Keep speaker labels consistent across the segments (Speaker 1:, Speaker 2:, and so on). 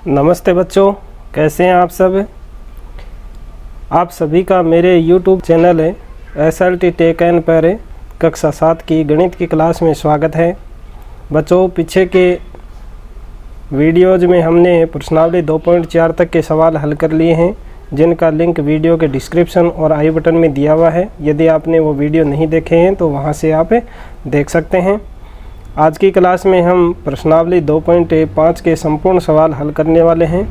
Speaker 1: नमस्ते बच्चों, कैसे हैं आप सब। आप सभी का मेरे YouTube चैनल है SLT टेक एंड पैरे कक्षा 7 की गणित की क्लास में स्वागत है। बच्चों, पीछे के वीडियोज़ में हमने प्रश्नावली 2.4 तक के सवाल हल कर लिए हैं, जिनका लिंक वीडियो के डिस्क्रिप्शन और आई बटन में दिया हुआ है। यदि आपने वो वीडियो नहीं देखे हैं तो वहाँ से आप देख सकते हैं। आज की क्लास में हम प्रश्नावली 2.5 के संपूर्ण सवाल हल करने वाले हैं।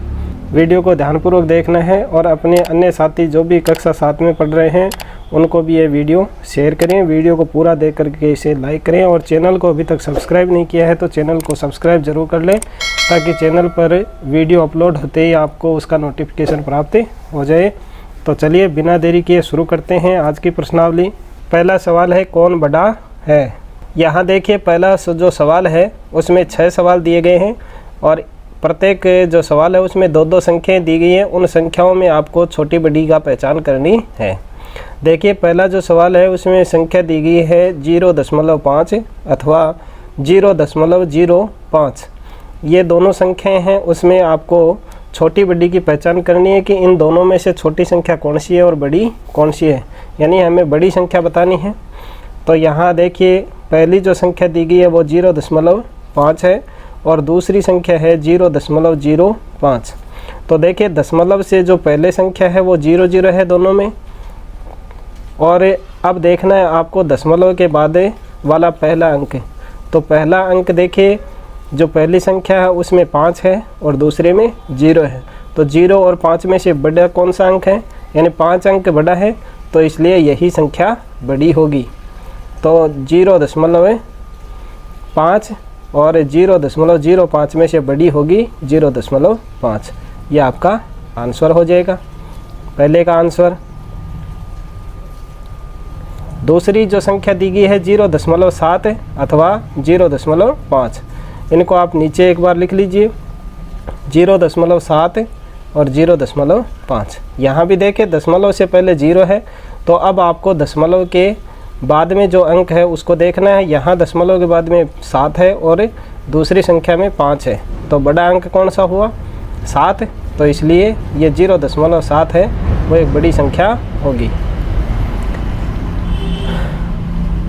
Speaker 1: वीडियो को ध्यानपूर्वक देखना है और अपने अन्य साथी जो भी कक्षा 7 में पढ़ रहे हैं उनको भी ये वीडियो शेयर करें। वीडियो को पूरा देख करके इसे लाइक करें और चैनल को अभी तक सब्सक्राइब नहीं किया है तो चैनल को सब्सक्राइब ज़रूर कर लें, ताकि चैनल पर वीडियो अपलोड होते ही आपको उसका नोटिफिकेशन प्राप्त हो जाए। तो चलिए बिना देरी किए शुरू करते हैं आज की प्रश्नावली। पहला सवाल है, कौन बड़ा है। यहाँ देखिए, पहला जो सवाल है उसमें 6 सवाल दिए गए हैं और प्रत्येक जो सवाल है उसमें 2-2 संख्याएं दी गई हैं। उन संख्याओं में आपको छोटी बड़ी का पहचान करनी है। देखिए, पहला जो सवाल है उसमें संख्या दी गई है 0.5 अथवा 0.05। ये दोनों संख्याएं हैं, उसमें आपको छोटी बड़ी की पहचान करनी है कि इन दोनों में से छोटी संख्या कौन सी है और बड़ी कौन सी है, यानी हमें बड़ी संख्या बतानी है। तो यहाँ देखिए, पहली जो संख्या दी गई है वो 0.5 है और दूसरी संख्या है 0.05। तो देखिए, दशमलव से जो पहले संख्या है वो 0 है दोनों में, और अब देखना है आपको दशमलव के बाद वाला पहला अंक। तो पहला अंक देखिए, जो पहली संख्या है उसमें 5 है और दूसरे में 0 है। तो 0 और 5 में से बड़ा कौन सा अंक है, यानी 5 अंक बड़ा है, तो इसलिए यही संख्या बड़ी होगी। तो 0.5 और 0.05 में से बड़ी होगी 0.5। यह आपका आंसर हो जाएगा, पहले का आंसर। दूसरी जो संख्या दी गई है 0.7 अथवा 0.5, इनको आप नीचे एक बार लिख लीजिए, 0.7 और 0.5। यहाँ भी देखिए, दशमलव से पहले 0 है, तो अब आपको दशमलव के बाद में जो अंक है उसको देखना है। यहाँ दशमलव के बाद में 7 है और दूसरी संख्या में 5 है, तो बड़ा अंक कौन सा हुआ, 7। तो इसलिए ये 0.7 है, वो एक बड़ी संख्या होगी।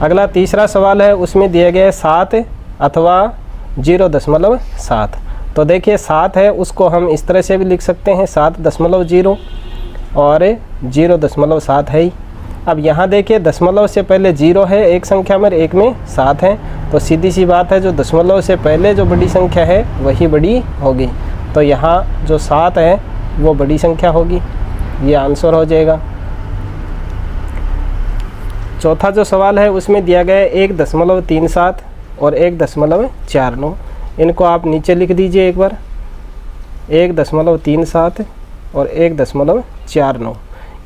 Speaker 1: अगला तीसरा सवाल है, उसमें दिया गया है 7 अथवा 0.7। तो देखिए, 7 है उसको हम इस तरह से भी लिख सकते हैं, 7.0 और 0.7 है ही। अब यहाँ देखिए, दशमलव से पहले 0 है एक संख्या में, एक में 7 है, तो सीधी सी बात है जो दशमलव से पहले जो बड़ी संख्या है वही बड़ी होगी। तो यहाँ जो 7 है वो बड़ी संख्या होगी, ये आंसर हो जाएगा। चौथा जो सवाल है उसमें दिया गया है 1.37 और 1.49। इनको आप नीचे लिख दीजिए एक बार, 1.37 और 1.49।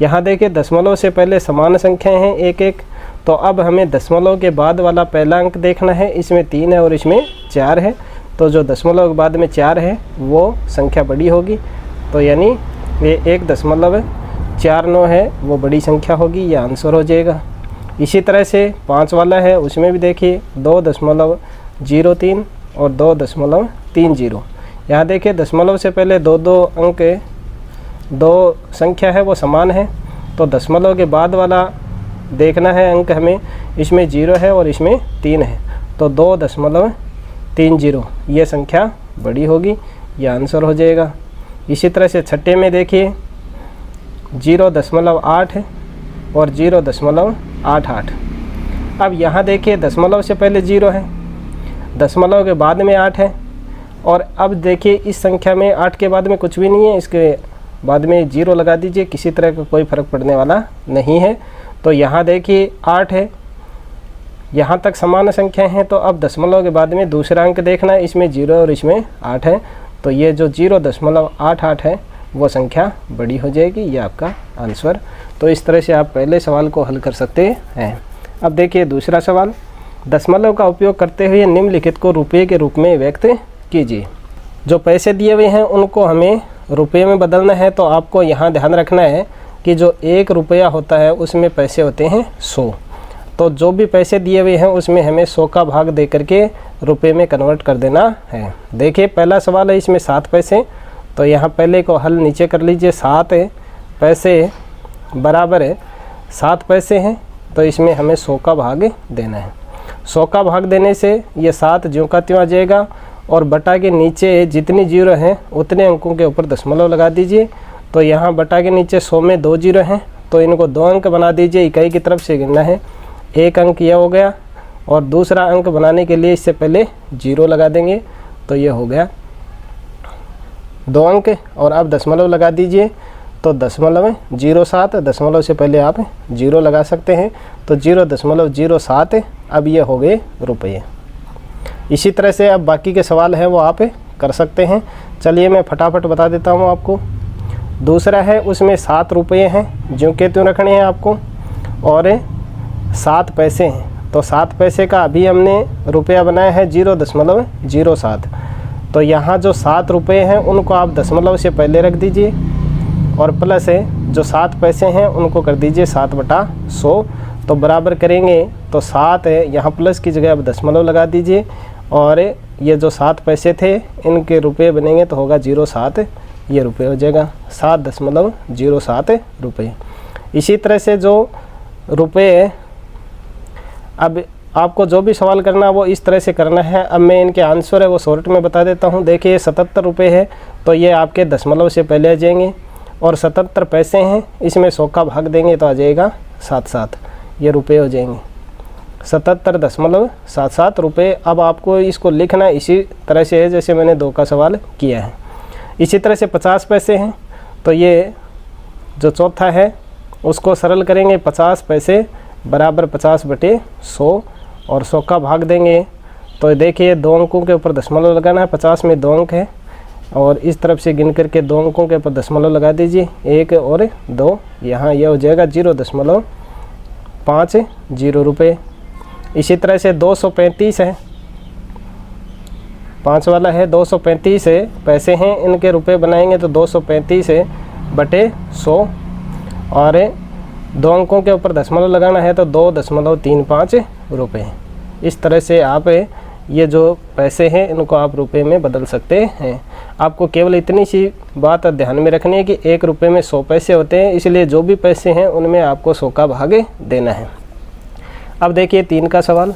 Speaker 1: यहाँ देखिए, दशमलव से पहले समान संख्याएं हैं 1-1, तो अब हमें दशमलव के बाद वाला पहला अंक देखना है। इसमें 3 है और इसमें 4 है, तो जो दशमलव के बाद में 4 है वो संख्या बड़ी होगी। तो यानी ये 1.49 है, वो बड़ी संख्या होगी, ये आंसर हो जाएगा। इसी तरह से 5 वाला है, उसमें भी देखिए 2.03 और 2.30। यहाँ देखिए, दशमलव से पहले 2 अंक, 2 संख्या है वो समान है, तो दशमलव के बाद वाला देखना है अंक हमें। इसमें 0 है और इसमें 3 है, तो 2.30 ये संख्या बड़ी होगी, ये आंसर हो जाएगा। इसी तरह से छठे में देखिए, 0.8 है और 0.88। अब यहाँ देखिए, दशमलव से पहले 0 है, दशमलव के बाद में 8 है, और अब देखिए इस संख्या में 8 के बाद में कुछ भी नहीं है, इसके बाद में 0 लगा दीजिए, किसी तरह का कोई फ़र्क पड़ने वाला नहीं है। तो यहाँ देखिए 8 है, यहाँ तक समान संख्या हैं, तो अब दशमलव के बाद में दूसरा अंक देखना है, इसमें 0 और इसमें 8 है, तो ये जो 0.88 है वो संख्या बड़ी हो जाएगी, ये आपका आंसर। तो इस तरह से आप पहले सवाल को हल कर सकते हैं। अब देखिए दूसरा सवाल, दशमलव का उपयोग करते हुए निम्नलिखित को रुपये के रूप में व्यक्त कीजिए। जो पैसे दिए हुए हैं उनको हमें रुपये में बदलना है, तो आपको यहाँ ध्यान रखना है कि जो 1 रुपया होता है उसमें पैसे होते हैं 100। तो जो भी पैसे दिए हुए हैं उसमें हमें 100 का भाग दे करके रुपये में कन्वर्ट कर देना है। देखिए, पहला सवाल है, इसमें 7 पैसे, तो यहाँ पहले को हल नीचे कर लीजिए। 7 पैसे बराबर है 7 पैसे हैं, तो इसमें हमें 100 का भाग देना है। 100 का भाग देने से ये 7 ज्यों का त्यों आ जाएगा, और बटा के नीचे जितनी जीरो हैं उतने अंकों के ऊपर दशमलव लगा दीजिए। तो यहाँ बटा के नीचे 100 में 2 जीरो हैं, तो इनको 2 अंक बना दीजिए। इकाई की तरफ से गिनना है। एक अंक यह हो गया, और दूसरा अंक बनाने के लिए इससे पहले 0 लगा देंगे, तो ये हो गया 2 अंक। और अब दशमलव लगा दीजिए, तो 0.07, दशमलव से पहले आप 0 लगा सकते हैं, तो 0.07। अब ये हो गए रुपये। इसी तरह से अब बाकी के सवाल हैं वो आप कर सकते हैं। चलिए मैं फटाफट बता देता हूँ आपको। दूसरा है, उसमें 7 रुपये हैं, ज्यों के त्यों रखने हैं आपको, और 7 पैसे हैं। तो 7 पैसे का अभी हमने रुपया बनाया है 0.07। तो यहाँ जो 7 रुपये हैं उनको आप दशमलव से पहले रख दीजिए, और प्लस है जो 7 पैसे हैं उनको कर दीजिए 7/100। तो बराबर करेंगे तो 7 है, यहाँ प्लस की जगह अब दशमलव लगा दीजिए, और ये जो 7 पैसे थे इनके रुपये बनेंगे तो होगा 0.7, ये रुपये हो जाएगा 7.07 रुपये। इसी तरह से जो रुपये, अब आपको जो भी सवाल करना है वो इस तरह से करना है। अब मैं इनके आंसर है वो शॉर्ट में बता देता हूँ। देखिए 77 रुपये है, तो ये आपके दशमलव से पहले आ जाएंगे, और 77 पैसे हैं, इसमें 100 का भाग देंगे तो आ जाएगा 7 ये रुपये हो जाएंगे। 77.77 रुपये। अब आपको इसको लिखना इसी तरह से है जैसे मैंने 2 का सवाल किया है। इसी तरह से 50 पैसे हैं, तो ये जो चौथा है उसको सरल करेंगे। 50 पैसे बराबर 50/100, और 100 का भाग देंगे। तो देखिए 2 अंकों के ऊपर दशमलव लगाना है। 50 में 2 अंक है, और इस तरफ से गिन करके 2 अंकों के ऊपर दशमलव लगा दीजिए, 1 और 2। यहाँ यह हो जाएगा 0.50 रुपये। इसी तरह से 235 है, 5 वाला है, 235 पैसे हैं, इनके रुपए बनाएंगे तो 235/100, और 2 अंकों के ऊपर दशमलव लगाना है तो 2.35 रुपये। इस तरह से आप ये जो पैसे हैं इनको आप रुपए में बदल सकते हैं। आपको केवल इतनी सी बात ध्यान में रखनी है कि 1 रुपये में 100 पैसे होते हैं, इसलिए जो भी पैसे हैं उनमें आपको 100 का भाग देना है। अब देखिए 3 का सवाल।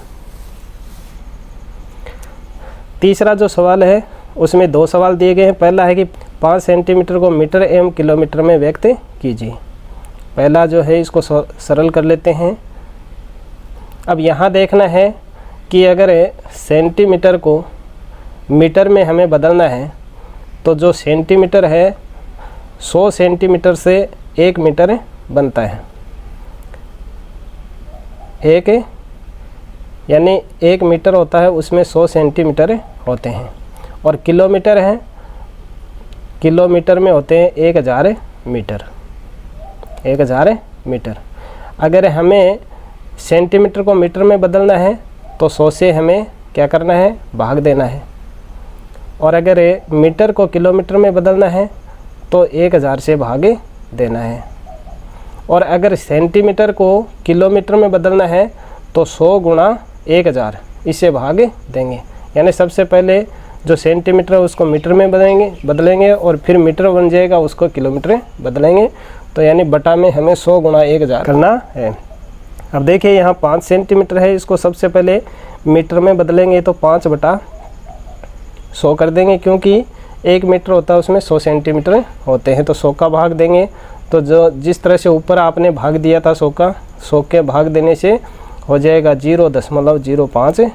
Speaker 1: तीसरा जो सवाल है उसमें 2 सवाल दिए गए हैं। पहला है कि 5 सेंटीमीटर को मीटर एवं किलोमीटर में व्यक्त कीजिए। पहला जो है इसको सरल कर लेते हैं। अब यहाँ देखना है कि अगर सेंटीमीटर को मीटर में हमें बदलना है तो जो सेंटीमीटर है 100 सेंटीमीटर से 1 मीटर बनता है। यानी 1 मीटर होता है उसमें 100 सेंटीमीटर होते हैं, और किलोमीटर है, किलोमीटर में होते हैं 1000 मीटर। 1000 मीटर। अगर हमें सेंटीमीटर को मीटर में बदलना है तो 100 से हमें क्या करना है, भाग देना है, और अगर मीटर को किलोमीटर में बदलना है तो 1000 से भाग देना है, और अगर सेंटीमीटर को किलोमीटर में बदलना है तो 100 गुणा 1000 इससे भाग देंगे। यानी सबसे पहले जो सेंटीमीटर है उसको मीटर में बदलेंगे और फिर मीटर बन जाएगा उसको किलोमीटर बदलेंगे। तो यानी बटा में हमें 100 गुणा 1000 करना है। अब देखिए यहाँ 5 सेंटीमीटर है, इसको सबसे पहले मीटर में बदलेंगे तो 5/100 कर देंगे, क्योंकि 1 मीटर होता है उसमें 100 सेंटीमीटर होते हैं। तो 100 का भाग देंगे, तो जो जिस तरह से ऊपर आपने भाग दिया था 100 का, 100 के भाग देने से हो जाएगा 0.05।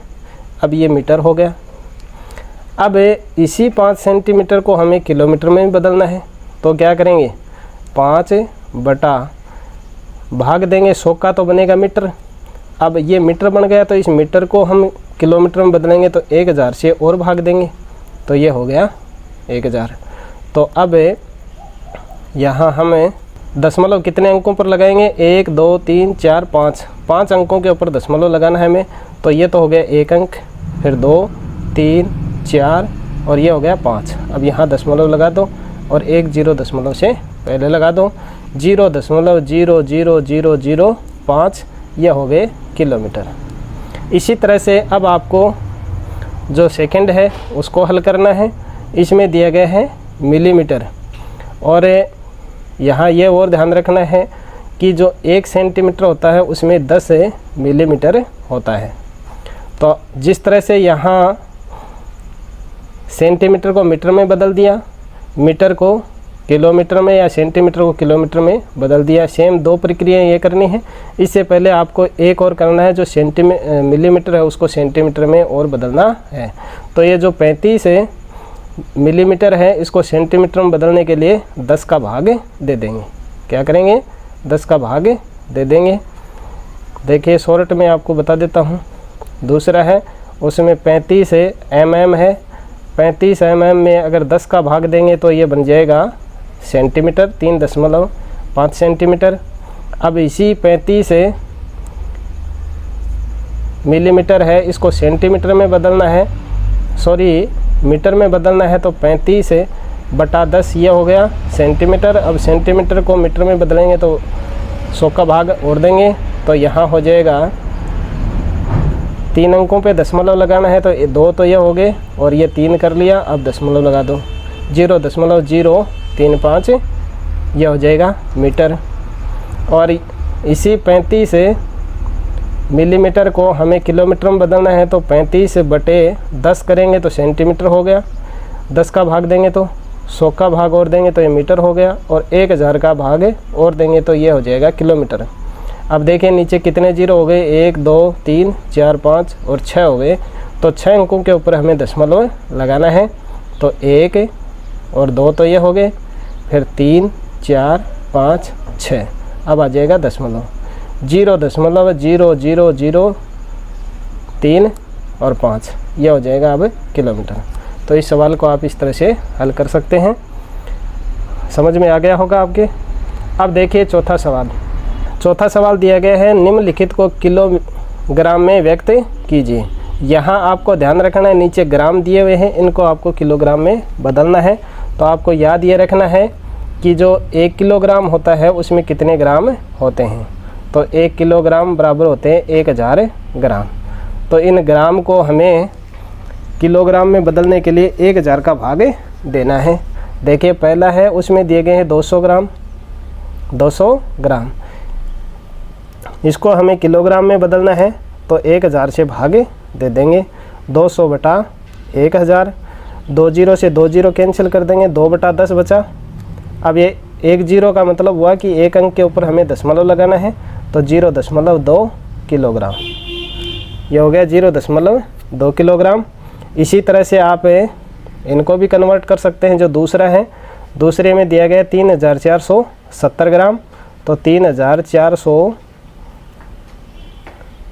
Speaker 1: अब ये मीटर हो गया। अब इसी 5 सेंटीमीटर को हमें किलोमीटर में बदलना है, तो क्या करेंगे, 5 बटा भाग देंगे 100 का तो बनेगा मीटर। अब ये मीटर बन गया तो इस मीटर को हम किलोमीटर में बदलेंगे तो 1000 से और भाग देंगे, तो ये हो गया 1000। तो अब यहाँ हमें दशमलव कितने अंकों पर लगाएंगे, 1 2 3 4 5 अंकों के ऊपर दशमलव लगाना है हमें। तो ये तो हो गया 1 अंक, फिर 2 3 4 और ये हो गया 5। अब यहाँ दशमलव लगा दो और 1 0 दशमलव से पहले लगा दो, 0.00005 ये हो गए किलोमीटर। इसी तरह से अब आपको जो सेकंड है उसको हल करना है। इसमें दिया गया है मिलीमीटर। और यहाँ ये और ध्यान रखना है कि जो 1 सेंटीमीटर होता है उसमें 10 मिलीमीटर होता है। तो जिस तरह से यहाँ सेंटीमीटर को मीटर में बदल दिया, मीटर को किलोमीटर में या सेंटीमीटर को किलोमीटर में बदल दिया, सेम 2 प्रक्रियाएं ये करनी है। इससे पहले आपको एक और करना है, जो मिलीमीटर है उसको सेंटीमीटर में और बदलना है। तो ये जो 35 मिलीमीटर है इसको सेंटीमीटर में बदलने के लिए 10 का भाग दे देंगे। क्या करेंगे? 10 का भाग दे देंगे। देखिए शॉर्ट में आपको बता देता हूँ। दूसरा है उसमें 35 mm है, 35 mm में अगर 10 का भाग देंगे तो ये बन जाएगा सेंटीमीटर, 3.5 सेंटीमीटर। अब इसी 35 मिलीमीटर है इसको सेंटीमीटर में बदलना है, सॉरी मीटर में बदलना है। तो 35/10 ये हो गया सेंटीमीटर। अब सेंटीमीटर को मीटर में बदलेंगे तो 100 का भाग और देंगे, तो यहाँ हो जाएगा 3 अंकों पे दशमलव लगाना है। तो 2 तो ये हो गए और ये 3 कर लिया। अब दशमलव लगा दो, 0.035 ये हो जाएगा मीटर। और इसी 35 मिलीमीटर को हमें किलोमीटर में बदलना है, तो 35/10 करेंगे तो सेंटीमीटर हो गया। 10 का भाग देंगे तो 100 का भाग और देंगे तो ये मीटर हो गया, और 1000 का भाग और देंगे तो ये हो जाएगा किलोमीटर। अब देखिए नीचे कितने जीरो हो गए, 1 2 3 4 5 और 6 हो गए। तो 6 अंकों के ऊपर हमें दशमलव लगाना है। तो 1 और 2 तो ये हो गए, फिर 3 4 5 6। अब आ जाएगा दशमलव, 0.0003 और 5 ये हो जाएगा अब किलोमीटर। तो इस सवाल को आप इस तरह से हल कर सकते हैं। समझ में आ गया होगा आपके। अब देखिए चौथा सवाल। चौथा सवाल दिया गया है, निम्नलिखित को किलोग्राम में व्यक्त कीजिए। यहाँ आपको ध्यान रखना है, नीचे ग्राम दिए हुए हैं, इनको आपको किलोग्राम में बदलना है। तो आपको याद ये रखना है कि जो 1 किलोग्राम होता है उसमें कितने ग्राम होते हैं। तो 1 किलोग्राम बराबर होते हैं 1000 ग्राम। तो इन ग्राम को हमें किलोग्राम में बदलने के लिए 1000 का भाग देना है। देखिए पहला है उसमें दिए गए हैं 200 ग्राम, 200 ग्राम। इसको हमें किलोग्राम में बदलना है, तो 1000 से भाग दे देंगे। 200/1000, 2 जीरो से 2 जीरो कैंसिल कर देंगे, 2/10 बचा। अब ये 1 जीरो का मतलब हुआ कि 1 अंक के ऊपर हमें दशमलव लगाना है, तो 0.2 किलोग्राम ये हो गया 0.2 किलोग्राम। इसी तरह से आप इनको भी कन्वर्ट कर सकते हैं। जो दूसरा है, दूसरे में दिया गया 3470 ग्राम। तो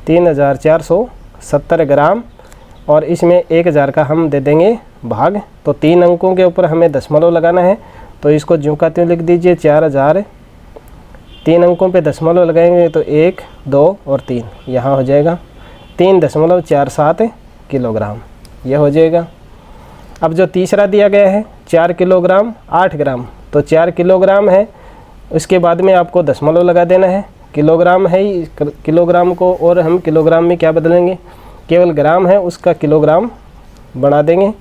Speaker 1: 3470 ग्राम, और इसमें 1000 का हम दे देंगे भाग। तो 3 अंकों के ऊपर हमें दशमलव लगाना है, तो इसको ज्यों का त्यों लिख दीजिए 4000। 3 अंकों पे दशमलव लगाएंगे तो 1 2 और 3 यहाँ हो जाएगा 3.47 किलोग्राम यह हो जाएगा। अब जो तीसरा दिया गया है 4 किलोग्राम 8 ग्राम, तो 4 किलोग्राम है, उसके बाद में आपको दशमलव लगा देना है। किलोग्राम है, किलोग्राम को और हम किलोग्राम में क्या बदलेंगे, केवल ग्राम है उसका किलोग्राम बना देंगे।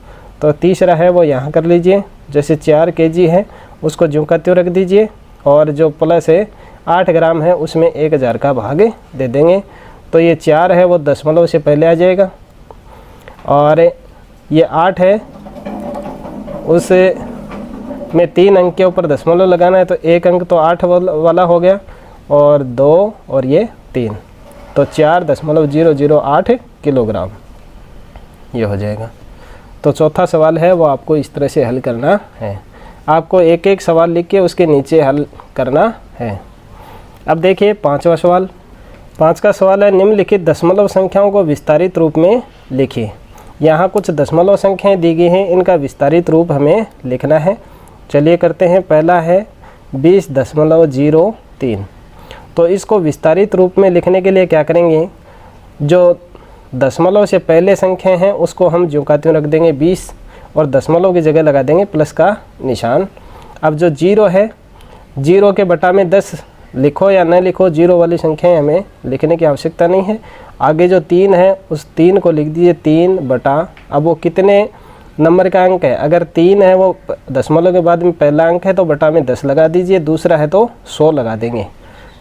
Speaker 1: तो तीसरा है वो यहाँ कर लीजिए, जैसे 4 kg है उसको ज्यों का त्यों रख दीजिए, और जो प्लस है 8 ग्राम है उसमें 1000 का भाग दे देंगे। तो ये 4 है वो दशमलव से पहले आ जाएगा, और ये 8 है उस में 3 अंक के ऊपर दशमलव लगाना है, तो 1 अंक तो 8 वाला हो गया, और 2 और ये 3, तो 4.008 किलोग्राम ये हो जाएगा। तो चौथा सवाल है वो आपको इस तरह से हल करना है। आपको एक एक सवाल लिख के उसके नीचे हल करना है। अब देखिए पांचवा सवाल। 5वां सवाल है, निम्नलिखित दशमलव संख्याओं को विस्तारित रूप में लिखिए। यहाँ कुछ दशमलव संख्याएं दी गई हैं, इनका विस्तारित रूप हमें लिखना है। चलिए करते हैं। पहला है 20.03। तो इसको विस्तारित रूप में लिखने के लिए क्या करेंगे, जो दशमलव से पहले संख्या हैं उसको हम ज्यों का त्यों रख देंगे 20, और दशमलव की जगह लगा देंगे प्लस का निशान। अब जो 0 है, 0 के बटा में 10 लिखो या न लिखो, 0 वाली संख्याएं हमें लिखने की आवश्यकता नहीं है। आगे जो 3 है उस 3 को लिख दीजिए 3 बटा, अब वो कितने नंबर का अंक है। अगर 3 है वो दशमलव के बाद में पहला अंक है तो बटा में 10 लगा दीजिए, दूसरा है तो 100 लगा देंगे।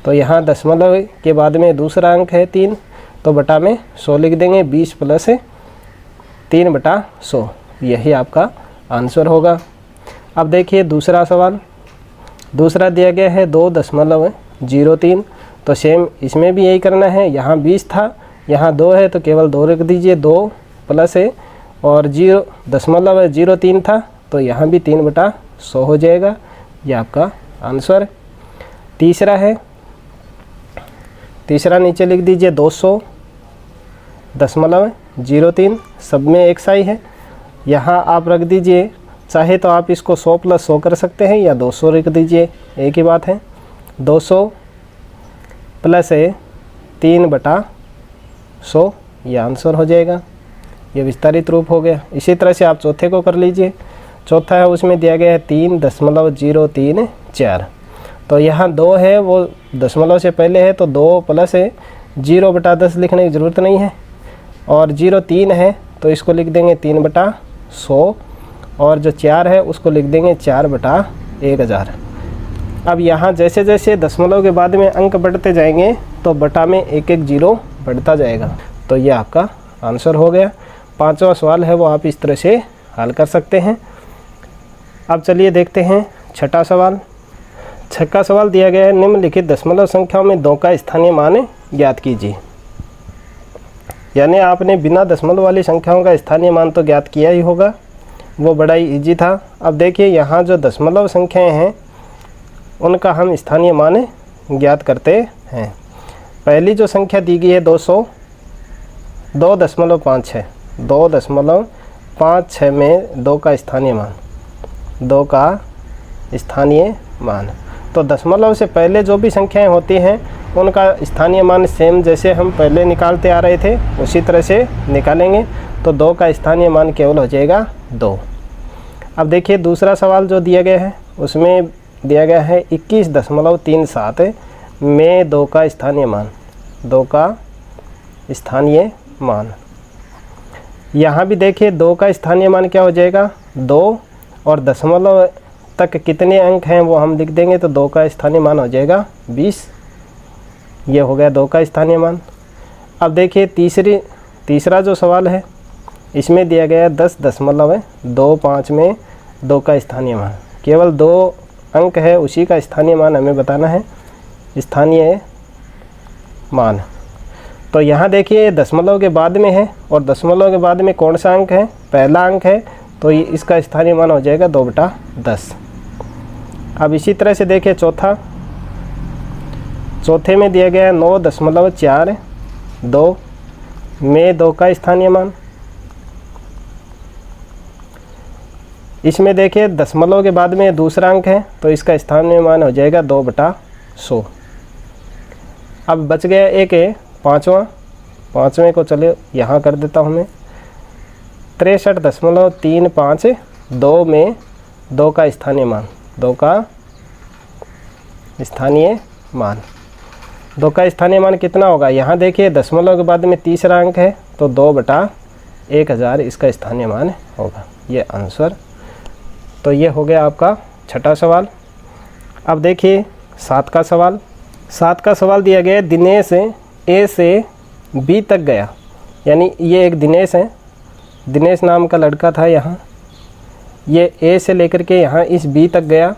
Speaker 1: तो यहाँ दशमलव के बाद में दूसरा अंक है 3 तो बटा में 100 लिख देंगे। 20 प्लस 3/100, यही आपका आंसर होगा। अब देखिए दूसरा सवाल। दूसरा दिया गया है 2.03, तो सेम इसमें भी यही करना है। यहाँ 20 था, यहाँ 2 है तो केवल 2 रख दीजिए। 2 प्लस और 0.03 था तो यहाँ भी 3/100 हो जाएगा, ये आपका आंसर। तीसरा है, तीसरा नीचे लिख दीजिए 200.03, सब में एक सा ही है। यहाँ आप रख दीजिए, चाहे तो आप इसको 100 + 100 कर सकते हैं या 200 रख दीजिए, एक ही बात है। 200 प्लस 3/100, ये आंसर हो जाएगा। ये विस्तारित रूप हो गया। इसी तरह से आप चौथे को कर लीजिए। चौथा है, उसमें दिया गया है 3.034, तो यहाँ 2 है वो दशमलव से पहले है तो 2 प्लस 0/10 लिखने की ज़रूरत नहीं है। और 0.3 है तो इसको लिख देंगे 3/100, और जो 4 है उसको लिख देंगे 4/1000। अब यहाँ जैसे जैसे दशमलव के बाद में अंक बढ़ते जाएंगे तो बटा में एक एक जीरो बढ़ता जाएगा। तो ये आपका आंसर हो गया। पांचवा सवाल है वो आप इस तरह से हल कर सकते हैं। अब चलिए देखते हैं छठा सवाल। छठा सवाल दिया गया है, निम्नलिखित दशमलव संख्याओं में 2 का स्थानीय मान ज्ञात कीजिए। यानी आपने बिना दशमलव वाली संख्याओं का स्थानीय मान तो ज्ञात किया ही होगा, वो बड़ा ही ईजी था। अब देखिए यहाँ जो दशमलव संख्याएं हैं उनका हम स्थानीय मान ज्ञात करते हैं। पहली जो संख्या दी गई है 2.56, 2.56 में 2 का स्थानीय मान, 2 का स्थानीय मान। तो दशमलव से पहले जो भी संख्याएं होती हैं उनका स्थानीय मान सेम जैसे हम पहले निकालते आ रहे थे उसी तरह से निकालेंगे। तो 2 का स्थानीय मान केवल हो जाएगा 2। अब देखिए दूसरा सवाल जो दिया गया है उसमें दिया गया है 21.37 में 2 का स्थानीय मान, 2 का स्थानीय मान। यहाँ भी देखिए 2 का स्थानीय मान क्या हो जाएगा 2, और दशमलव तक कितने अंक हैं वो हम लिख देंगे। तो 2 का स्थानीय मान हो जाएगा 20, ये हो गया 2 का स्थानीय मान। अब देखिए तीसरा जो सवाल है इसमें दिया गया है 10.25 में 2 का स्थानीय मान। केवल 2 अंक है उसी का स्थानीय मान हमें बताना है, स्थानीय मान। तो यहाँ देखिए दशमलव के बाद में है और दशमलव के बाद में कौन सा अंक है, पहला अंक है, तो ये इसका स्थानीय मान हो जाएगा 2/10। अब इसी तरह से देखिए चौथे में दिया गया है 9.42 में 2 का स्थानीय मान। इसमें देखिए दशमलव के बाद में दूसरा अंक है तो इसका स्थानीय मान हो जाएगा 2/100। अब बच गया एक है पाँचवें को चले यहाँ कर देता हूँ मैं। 63.352 में 2 का स्थानीय मान, 2 का स्थानीय मान। 2 का स्थानीय मान कितना होगा, यहाँ देखिए दशमलव के बाद में तीसरा अंक है तो 2/1000 इसका स्थानीय मान होगा, ये आंसर। तो ये हो गया आपका छठा सवाल। अब देखिए 7 का सवाल। 7 का सवाल दिया गया है, दिनेश ए से बी तक गया। यानी ये एक दिनेश है, दिनेश नाम का लड़का था। यहाँ ये ए से लेकर के यहाँ इस बी तक गया,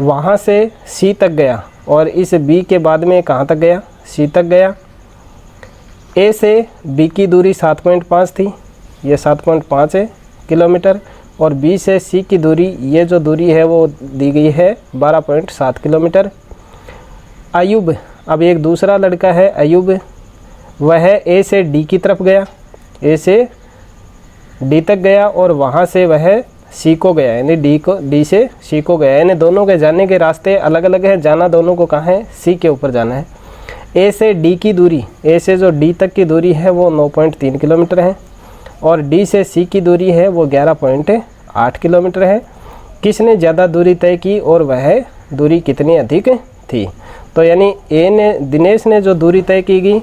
Speaker 1: वहाँ से सी तक गया, और इस बी के बाद में कहाँ तक गया, सी तक गया। ए से बी की दूरी 7.5 थी, ये 7.5 किलोमीटर, और बी से सी की दूरी, ये जो दूरी है वो दी गई है 12.7 किलोमीटर। अयूब, अब एक दूसरा लड़का है अयूब, वह ए से डी की तरफ गया, ए से डी तक गया, और वहाँ से वह सी को गया, यानी डी से सी को गया। यानी दोनों के जाने के रास्ते अलग अलग हैं, जाना दोनों को कहाँ है, सी के ऊपर जाना है। ए से डी की दूरी, ए से जो डी तक की दूरी है वो 9.3 किलोमीटर है, और डी से सी की दूरी है वो 11.8 किलोमीटर है। किसने ज़्यादा दूरी तय की और वह दूरी कितनी अधिक थी? तो यानी दिनेश ने जो दूरी तय की गई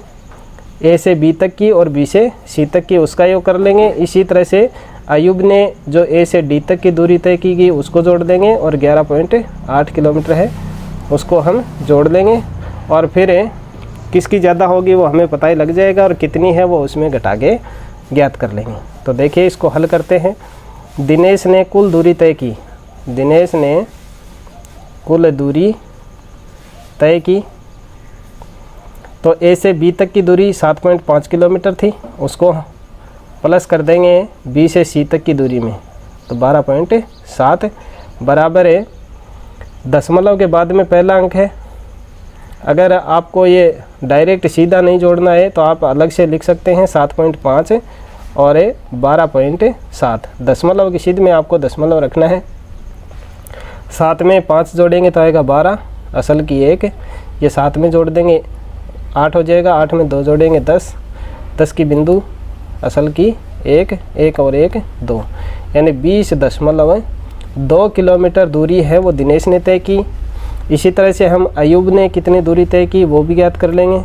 Speaker 1: ए से बी तक की और बी से सी तक की, उसका योग कर लेंगे। इसी तरह से अयूब ने जो ए से डी तक की दूरी तय की गई उसको जोड़ देंगे, और 11.8 किलोमीटर है उसको हम जोड़ लेंगे, और फिर किसकी ज़्यादा होगी वो हमें पता ही लग जाएगा, और कितनी है वो उसमें घटा के ज्ञात कर लेंगे। तो देखिए इसको हल करते हैं। दिनेश ने कुल दूरी तय की, दिनेश ने कुल दूरी तय की, तो ए से बी तक की दूरी 7.5 किलोमीटर थी, उसको प्लस कर देंगे बी से सी तक की दूरी में, तो 12.7 बराबर है, दशमलव के बाद में पहला अंक है। अगर आपको ये डायरेक्ट सीधा नहीं जोड़ना है तो आप अलग से लिख सकते हैं 7.5 और 12.7, दशमलव की सीध में आपको दशमलव रखना है। 7 में 5 जोड़ेंगे तो आएगा 12, असल की 1, ये 7 में जोड़ देंगे 8 हो जाएगा, 8 में 2 जोड़ेंगे 10, 10 की बिंदु, असल की 1, 1 और 1 2, यानी 20.2 किलोमीटर दूरी है वो दिनेश ने तय की। इसी तरह से हम अयूब ने कितनी दूरी तय की वो भी ज्ञात कर लेंगे।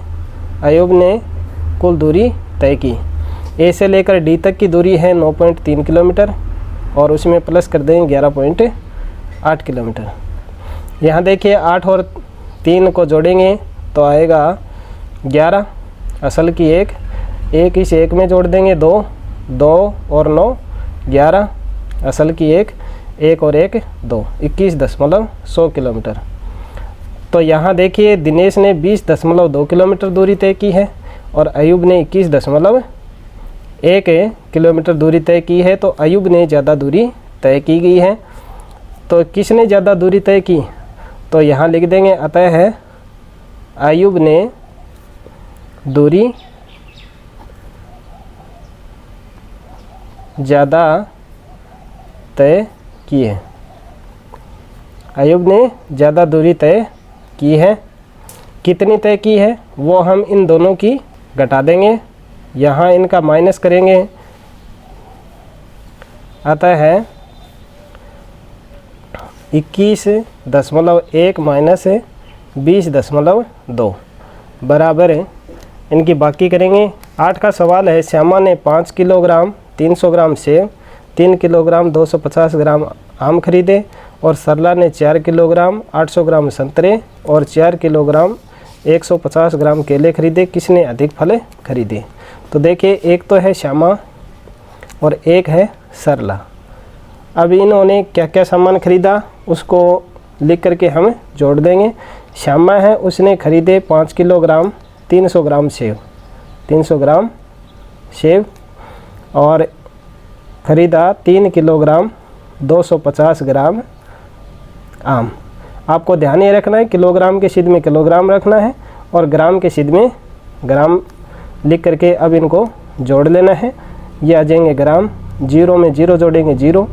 Speaker 1: अयूब ने कुल दूरी तय की, ए से लेकर डी तक की दूरी है 9.3 किलोमीटर, और उसमें प्लस कर देंगे 11.8 किलोमीटर। यहाँ देखिए 8 और 3 को जोड़ेंगे तो आएगा 11, असल की 1, 1 इस 1 में जोड़ देंगे 2, 2 और 9 11, असल की 1, 1 और 1 2, 21.100 किलोमीटर। तो यहाँ देखिए दिनेश ने 20.2 किलोमीटर दूरी तय की है, और अयूब ने 21.1 किलोमीटर दूरी तय की है, तो अयूब ने ज़्यादा दूरी तय की गई है। तो किसने ज़्यादा दूरी तय की, तो यहाँ लिख देंगे अतः है अयूब ने दूरी ज़्यादा तय की है, अयूब ने ज़्यादा दूरी तय की है। कितनी तय की है वो हम इन दोनों की घटा देंगे, यहाँ इनका माइनस करेंगे, अतः है 21.1 माइनस 20.2 बराबर है, इनकी बाकी करेंगे। 8 का सवाल है, श्यामा ने 5 किलोग्राम 300 ग्राम सेब, 3 किलोग्राम 250 ग्राम आम खरीदे, और सरला ने 4 किलोग्राम 800 ग्राम संतरे और 4 किलोग्राम 150 ग्राम केले खरीदे, किसने अधिक फल खरीदे। तो देखिए एक तो है श्यामा और एक है सरला। अब इन्होंने क्या क्या सामान खरीदा उसको लिख करके हम जोड़ देंगे। श्यामा है उसने खरीदे 5 किलोग्राम 300 ग्राम सेब, 300 ग्राम सेब, और ख़रीदा 3 किलोग्राम 250 ग्राम आम। आपको ध्यान ये रखना है किलोग्राम के सिद्ध में किलोग्राम रखना है, और ग्राम के सिद्ध में ग्राम लिख करके अब इनको जोड़ लेना है। ये आ जाएंगे ग्राम, 0 में 0 जोड़ेंगे 0,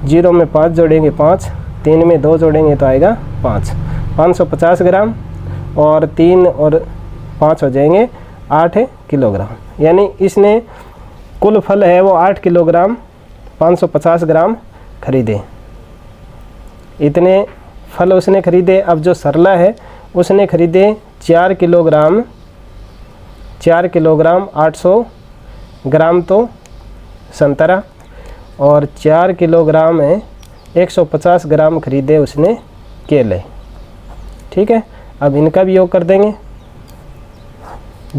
Speaker 1: 0 में 5 जोड़ेंगे 5, 3 में 2 जोड़ेंगे तो आएगा 5, 550 ग्राम, और 3 और 5 हो जाएंगे 8 किलोग्राम। यानी इसने कुल फल है वो 8 किलोग्राम 550 ग्राम खरीदे, इतने फल उसने खरीदे। अब जो सरला है उसने खरीदे 4 किलोग्राम 800 ग्राम तो संतरा, और 4 किलोग्राम 150 ग्राम खरीदे उसने केले। ठीक है, अब इनका भी योग कर देंगे।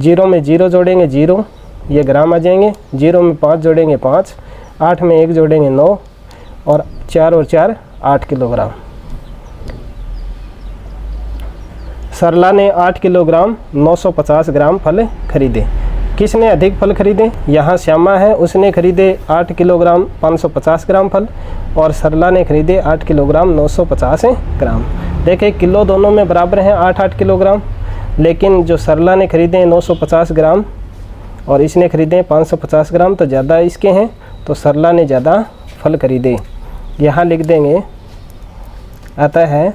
Speaker 1: 0 में 0 जोड़ेंगे 0, ये ग्राम आ जाएंगे, 0 में 5 जोड़ेंगे 5, 8 में 1 जोड़ेंगे 9, और 4 और 4 8 किलोग्राम। सरला ने 8 किलोग्राम 950 ग्राम फल खरीदे। किसने अधिक फल खरीदे, यहाँ श्यामा है उसने खरीदे 8 किलोग्राम 550 ग्राम फल, और सरला ने खरीदे 8 किलोग्राम 950 ग्राम। देखिए किलो दोनों में बराबर हैं 8-8 किलोग्राम, लेकिन जो सरला ने खरीदे 950 ग्राम और इसने खरीदे 550 ग्राम, तो ज़्यादा इसके हैं, तो सरला ने ज़्यादा फल खरीदे। यहाँ लिख देंगे अतः है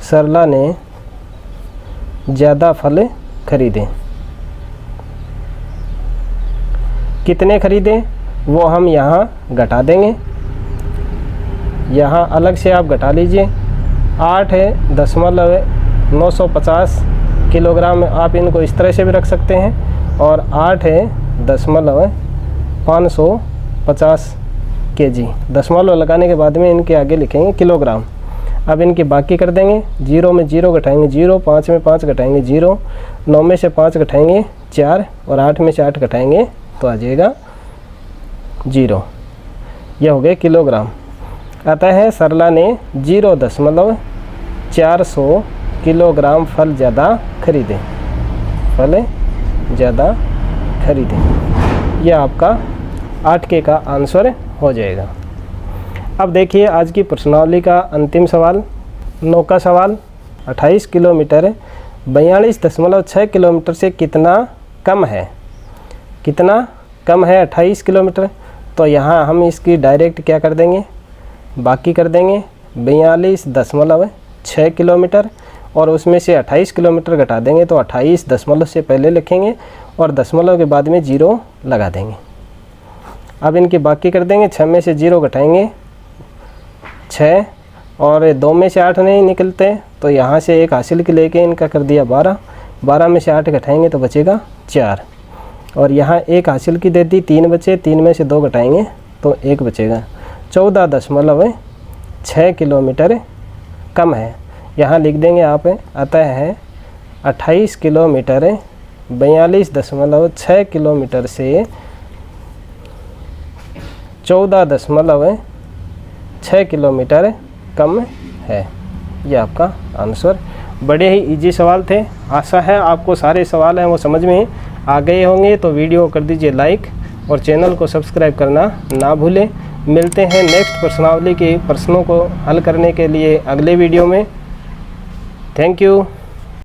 Speaker 1: सरला ने ज़्यादा फल खरीदे। कितने खरीदे वो हम यहाँ घटा देंगे, यहाँ अलग से आप घटा लीजिए। 8.950 किलोग्राम, आप इनको इस तरह से भी रख सकते हैं, और 8.5 50 kg। दशमलव लगाने के बाद में इनके आगे लिखेंगे किलोग्राम। अब इनकी बाकी कर देंगे। 0 में 0 घटाएंगे 0, 5 में 5 घटाएंगे 0, 9 में से 5 घटाएंगे 4 और 8 में से 8 घटाएंगे तो आ जाएगा 0। यह हो गए किलोग्राम। अतः है सरला ने 0.400 किलोग्राम फल ज़्यादा खरीदे। फल ज़्यादा खरीदे। यह आपका 8K का आंसर हो जाएगा। अब देखिए आज की प्रश्नावली का अंतिम सवाल। 9 का सवाल। 28 किलोमीटर 42.6 किलोमीटर से कितना कम है? कितना कम है 28 किलोमीटर? तो यहाँ हम इसकी डायरेक्ट क्या कर देंगे, बाकी कर देंगे 42.6 किलोमीटर और उसमें से 28 किलोमीटर घटा देंगे तो 28 दशमलव से पहले लिखेंगे और दशमलव के बाद में 0 लगा देंगे। अब इनकी बाकी कर देंगे। 6 में से 0 घटाएंगे 6 और 2 में से 8 नहीं निकलते तो यहाँ से एक हासिल के लेके इनका कर दिया 12। 12 में से 8 घटाएंगे तो बचेगा 4 और यहाँ एक हासिल की दे दी 3 बचे। 3 में से 2 घटाएंगे तो 1 बचेगा। 14.6 किलोमीटर कम है। यहाँ लिख देंगे आप। अतः है 28 किलोमीटर 42.6 किलोमीटर से 14.6 किलोमीटर कम है। यह आपका आंसर। बड़े ही इजी सवाल थे। आशा है आपको सारे सवाल हैं वो समझ में आ गए होंगे। तो वीडियो कर दीजिए लाइक और चैनल को सब्सक्राइब करना ना भूलें। मिलते हैं नेक्स्ट प्रश्नावली के प्रश्नों को हल करने के लिए अगले वीडियो में। Thank you.